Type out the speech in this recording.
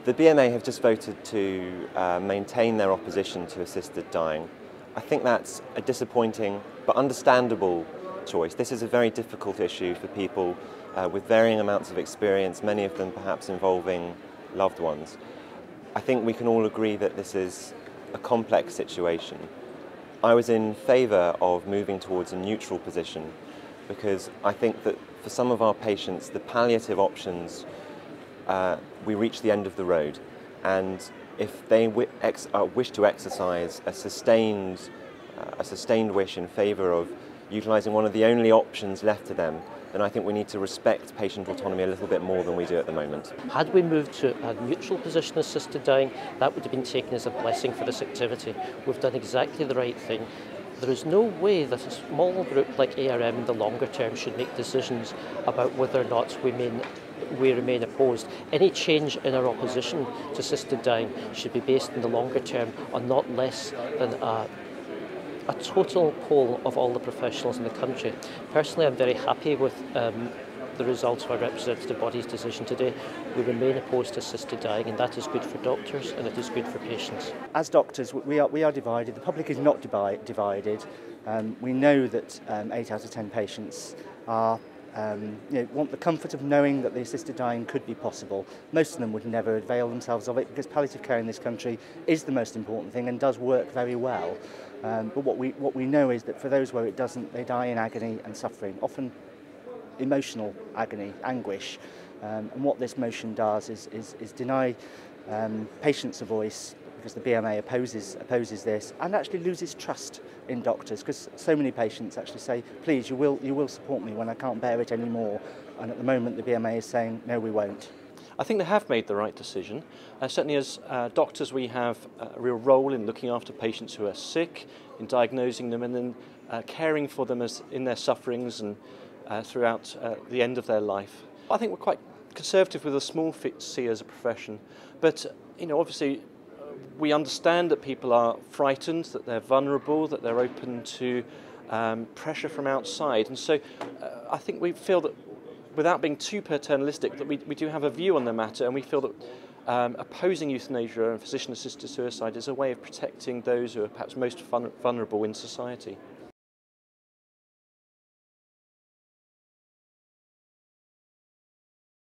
The BMA have just voted to maintain their opposition to assisted dying. I think that's a disappointing but understandable choice. This is a very difficult issue for people with varying amounts of experience, many of them perhaps involving loved ones. I think we can all agree that this is a complex situation. I was in favour of moving towards a neutral position because I think that for some of our patients, the palliative options, we reach the end of the road, and if they wish to exercise a sustained wish in favour of utilising one of the only options left to them, then I think we need to respect patient autonomy a little bit more than we do at the moment. Had we moved to a neutral position assisted dying, that would have been taken as a blessing for this activity. We've done exactly the right thing. There is no way that a small group like ARM in the longer term should make decisions about whether or not we remain opposed. Any change in our opposition to assisted dying should be based in the longer term on not less than a total poll of all the professionals in the country. Personally, I'm very happy with the results of our representative body's decision today. We remain opposed to assisted dying, and that is good for doctors and it is good for patients. As doctors, we are divided. The public is not divided. We know that 8 out of 10 patients are want the comfort of knowing that the assisted dying could be possible. Most of them would never avail themselves of it because palliative care in this country is the most important thing and does work very well. But what we know is that for those where it doesn't, they die in agony and suffering, often emotional agony, anguish. And what this motion does is deny patients a voice, because the BMA opposes this, and actually loses trust in doctors, because so many patients actually say, please, you will support me when I can't bear it anymore. And at the moment the BMA is saying, no, we won't. I think they have made the right decision. Certainly as doctors, we have a real role in looking after patients who are sick, in diagnosing them and then caring for them in their sufferings and throughout the end of their life. I think we're quite conservative with a small c as a profession, but obviously we understand that people are frightened, that they're vulnerable, that they're open to pressure from outside, and so I think we feel that, without being too paternalistic, that we do have a view on the matter, and we feel that opposing euthanasia and physician-assisted suicide is a way of protecting those who are perhaps most vulnerable in society.